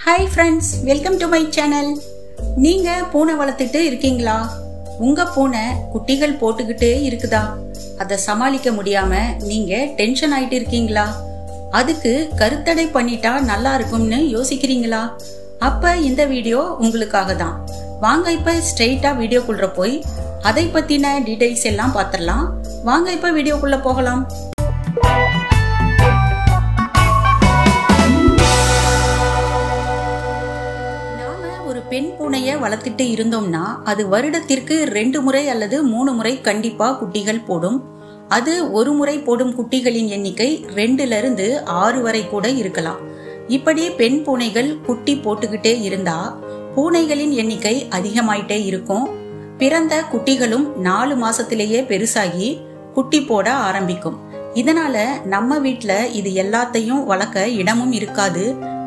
Hi friends, welcome to my channel. நீங்க பூனை வளர்த்துட்டு இருக்கீங்களா? உங்க பூனை குட்டிகள் போட்டுக்கிட்டே இருக்குதா? அதை சமாளிக்க முடியாம நீங்க டென்ஷன் ஆயிட்டு இருக்கீங்களா? அதுக்கு கருத்தடை பண்ணிட்டா நல்லா இருக்கும்னு யோசிக்கிறீங்களா? அப்ப இந்த வீடியோ உங்களுக்காக தான். வாங்க இப்ப ஸ்ட்ரெயிட்டா வீடியோக்குள்ள போய் அதை பத்தின டீடைல்ஸ் எல்லாம் பார்த்திடலாம். வாங்க இப்ப வீடியோக்குள்ள போகலாம். பெண் பூனைய வளர்த்துட்டு இருந்தோம்னா அது வருடத்திற்கு 2 முறை அல்லது 3 முறை கண்டிப்பா குட்டிகள் போடும். அது ஒரு முறை போடும் குட்டிகளின் எண்ணிக்கை 2ல இருந்து 6 வரை கூட இருக்கலாம். இப்படி பெண் பூனைகள் குட்டி போட்டுக்கிட்டே இருந்தா பூனைகளின் எண்ணிக்கை அதிகமாயிட்டே இருக்கும். பிறந்த குட்டிகளும் 4 மாசத்திலேயே பெருசாகி குட்டி போட ஆரம்பிக்கும். இதனால நம்ம வீட்ல இது எல்லாத்தையும் வளர்க்க இடமும் இருக்காது,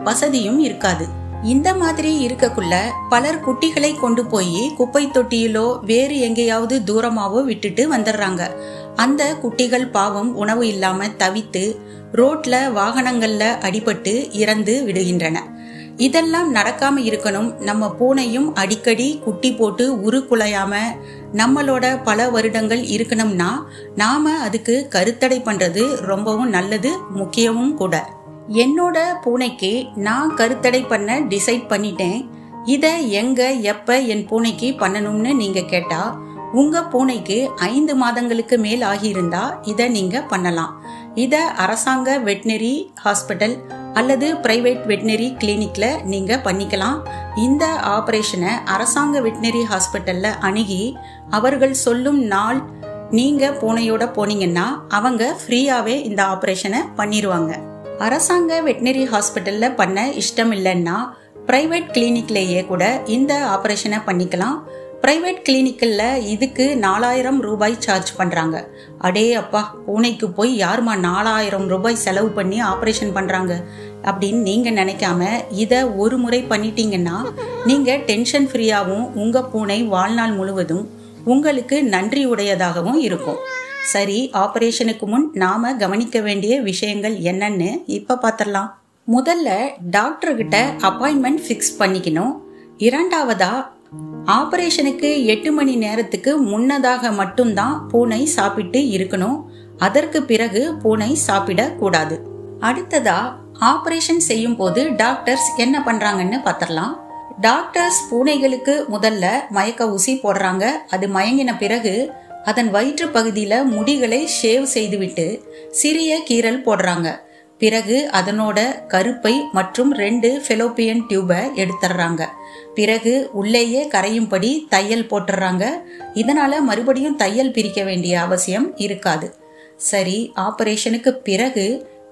வசதியும் இருக்காது. இந்த மாதிரி இருக்கக்குள்ள பலர் குட்டிகளை கொண்டு போய் குப்பை தொட்டியிலோ வேறு எங்கேயாவது தூரமாவோ விட்டுட்டு வந்துடுறாங்க. அந்த குட்டிகள் பாவம் உணவு இல்லாம தவித்து ரோட்ல வாகனங்கள்ல அடிபட்டு இறந்து விடுகின்றன. இதெல்லாம் நடக்காம இருக்கணும். நம்ம பூனையும் அடிக்கடி குட்டி போட்டு உருக்குலையாம நம்மளோட பல வருடங்கள் இருக்கணும்னா நாம அதுக்கு கருத்தடை பண்றது ரொம்பவும் நல்லது, முக்கியமும் கூட. என்னோட பூனைக்கு நான் கருத்தடை பண்ண டிசைட் பண்ணிட்டேன். இத எங்க எப்ப என் பூனைக்கு பண்ணணும்னு நீங்க கேட்டா, உங்க பூனைக்கு 5 மாதங்களுக்கு மேல் ஆகியிருந்தா இத நீங்க பண்ணலாம். இத அரசாங்க வெட்டினரி ஹாஸ்பிட்டல் அல்லது பிரைவேட் வெட்டினரி கிளினிக்ல நீங்க பண்ணிக்கலாம். இந்த ஆபரேஷனை அரசாங்க வெட்டினரி ஹாஸ்பிட்டல்ல அணுகி அவர்கள் சொல்லும் நாள் நீங்க பூனையோட போனீங்கன்னா அவங்க ஃப்ரீயாவே இந்த ஆபரேஷனை பண்ணிடுவாங்க. அரசாங்க வெட்டினரி ஹாஸ்பிட்டல்ல பண்ண இஷ்டம் இல்லைன்னா பிரைவேட் கிளினிக்லேயே கூட இந்த ஆபரேஷனை பண்ணிக்கலாம். பிரைவேட் கிளினிக்கல்ல இதுக்கு 4000 ரூபாய் சார்ஜ் பண்றாங்க. அடே அப்பா, பூனைக்கு போய் யாருமா 4000 ரூபாய் செலவு பண்ணி ஆபரேஷன் பண்றாங்க அப்படின்னு நீங்க நினைக்காம இத ஒரு முறை பண்ணிட்டீங்கன்னா நீங்க டென்ஷன் ஃப்ரீயாவும் உங்க பூனை வாழ்நாள் முழுவதும் உங்களுக்கு நன்றி உடையதாகவும் இருக்கும். சரி, ஆபரேஷனுக்கு முன் நாம கவனிக்க வேண்டிய விஷயங்கள் என்னன்னு இப்ப பாத்திரலாம். முதல்ல டாக்டர் கிட்ட அப்பாயின்மெண்ட் பிக்ஸ் பண்ணிக்கணும். இரண்டாவதா, ஆபரேஷனுக்கு 8 மணி நேரத்துக்கு முன்னதாக மட்டும்தான் பூனை சாப்பிட்டு இருக்கணும். அதற்கு பிறகு பூனை சாப்பிட கூடாது. அடுத்ததா, ஆபரேஷன் செய்யும் போது டாக்டர்ஸ் என்ன பண்றாங்கன்னு பாத்திரலாம். டாக்டர்ஸ் பூனைகளுக்கு முதல்ல மயக்க ஊசி போடுறாங்க. அது மயங்கின பிறகு அதன் வயிற்று பகுதியில முடிகளை ஷேவ் செய்துவிட்டு சிறிய கீறல் போடுறாங்க. பிறகு அதனோட கருப்பை மற்றும் 2 ஃபெலோப்பியன் டியூபை எடுத்துடுறாங்க. பிறகு உள்ளேயே கரையும்படி தையல் போட்டுறாங்க. இதனால மறுபடியும் தையல் பிரிக்க வேண்டிய அவசியம் இருக்காது. சரி, ஆபரேஷனுக்கு பிறகு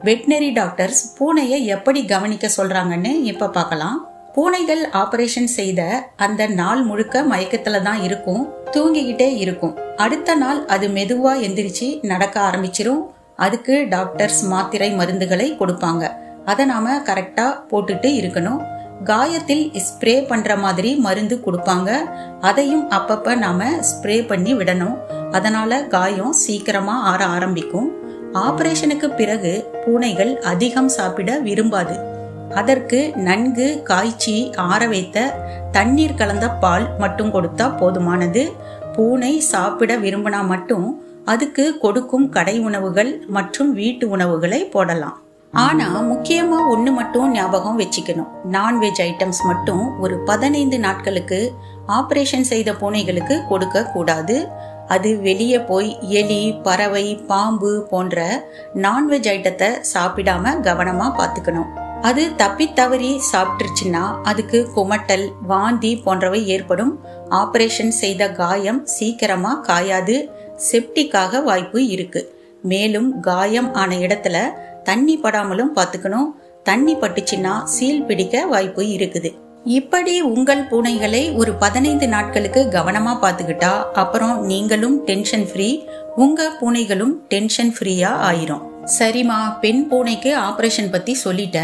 வெட்டினரி டாக்டர்ஸ் பூனையை எப்படி கவனிக்க சொல்றாங்கன்னு இப்ப பார்க்கலாம். பூனைகள் ஆபரேஷன் செய்த அந்த நாள் முழுக்க மயக்கத்துல தான் இருக்கும், தூங்கிக்கிட்டே இருக்கும். அடுத்த நாள் அது மெதுவா எந்திரிச்சு நடக்க ஆரம்பிச்சிரும். அதுக்கு டாக்டர்ஸ் மாத்திரை மருந்துகளை கொடுப்பாங்க. அதை நாம கரெக்டா போட்டுட்டு இருக்கணும். காயத்தில் ஸ்ப்ரே பண்ற மாதிரி மருந்து கொடுப்பாங்க. அதையும் அப்பப்ப நாம ஸ்ப்ரே பண்ணி விடணும். அதனால காயம் சீக்கிரமா ஆற ஆரம்பிக்கும். ஆபரேஷனுக்கு பிறகு பூனைகள் அதிகம் சாப்பிட விரும்பாது. அதற்கு நன்கு காய்ச்சி ஆற வைத்த தண்ணீர் கலந்த பால் மட்டும் கொடுத்தா போதுமானது. பூனை சாப்பிட விரும்பினா மட்டும் அதுக்கு கொடுக்கும் கடை உணவுகள் மற்றும் வீட்டு உணவுகளை போடலாம். ஆனா முக்கியமா ஒண்ணு மட்டும் ஞாபகம் வச்சுக்கணும். நான்வெஜ் ஐட்டம்ஸ் மட்டும் ஒரு 15 நாட்களுக்கு ஆபரேஷன் செய்த பூனைகளுக்கு கொடுக்க கூடாது. அது வெளியே போய் எலி, பறவை, பாம்பு போன்ற நான்வெஜ் ஐட்டத்தை சாப்பிடாம கவனமா பாத்துக்கணும். அது தப்பி தவறி சாப்பிட்டுருச்சுன்னா அதுக்கு குமட்டல், வாந்தி போன்றவை ஏற்படும். ஆபரேஷன் செய்த காயம் சீக்கிரமா காயாது, செப்டிக்காக வாய்ப்பு இருக்கு. மேலும் காயம் ஆன இடத்துல தண்ணி படாமலும் பாத்துக்கணும். தண்ணி பட்டுச்சுன்னா சீல் பிடிக்க வாய்ப்பு இருக்குது. இப்படி உங்கள் பூனைகளை ஒரு 15 நாட்களுக்கு கவனமா பாத்துக்கிட்டா அப்புறம் நீங்களும் டென்ஷன் ஃப்ரீ, உங்க பூனைகளும் டென்ஷன் ஃப்ரீயா ஆயிரும். சரிமா, பெண் பூனைக்கு ஆபரேஷன் பத்தி சொல்லிட்ட.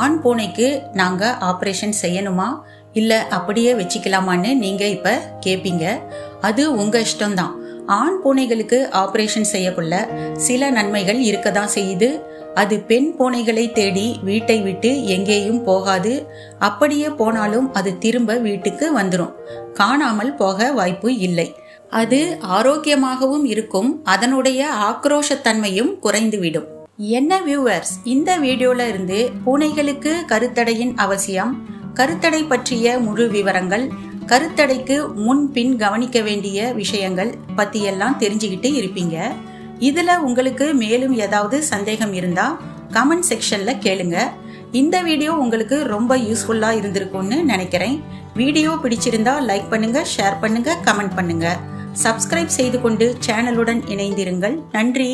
ஆண் பூனைக்கு நாங்க ஆபரேஷன் செய்யணுமா இல்ல அப்படியே வச்சுக்கலாமான்னு நீங்க இப்ப கேப்பீங்க. அது உங்க இஷ்டம்தான். ஆண் பூனைகளுக்கு ஆபரேஷன் செய்யக்குள்ள சில நன்மைகள் இருக்கதான் செய்யுது. அது பெண் பூனைகளை தேடி வீட்டை விட்டு எங்கேயும் போகாது. அப்படியே போனாலும் அது திரும்ப வீட்டுக்கு வந்துடும். காணாமல் போக வாய்ப்பு இல்லை. அது ஆரோக்கியமாகவும் இருக்கும். அதனுடைய ஆக்ரோஷத்தன்மையும் குறைந்துவிடும். என்ன வியூவர்ஸ், இந்த வீடியோல இருந்து பூனைகளுக்கு கருத்தடையின் அவசியம், கருத்தடை பற்றிய முழு விவரங்கள், கருத்தடைக்கு முன் பின் கவனிக்க வேண்டிய விஷயங்கள் பத்தியெல்லாம் தெரிஞ்சுக்கிட்டு இருப்பீங்க. இதுல உங்களுக்கு மேலும் ஏதாவது சந்தேகம் இருந்தா கமெண்ட் செக்ஷன்ல கேளுங்க. இந்த வீடியோ உங்களுக்கு ரொம்ப யூஸ்ஃபுல்லா இருந்திருக்கும்னு நினைக்கிறேன். வீடியோ பிடிச்சிருந்தா லைக் பண்ணுங்க, ஷேர் பண்ணுங்க, கமெண்ட் பண்ணுங்க. சப்ஸ்கிரைப் செய்து கொண்டு சேனலுடன் இணைந்திருங்கள். நன்றி.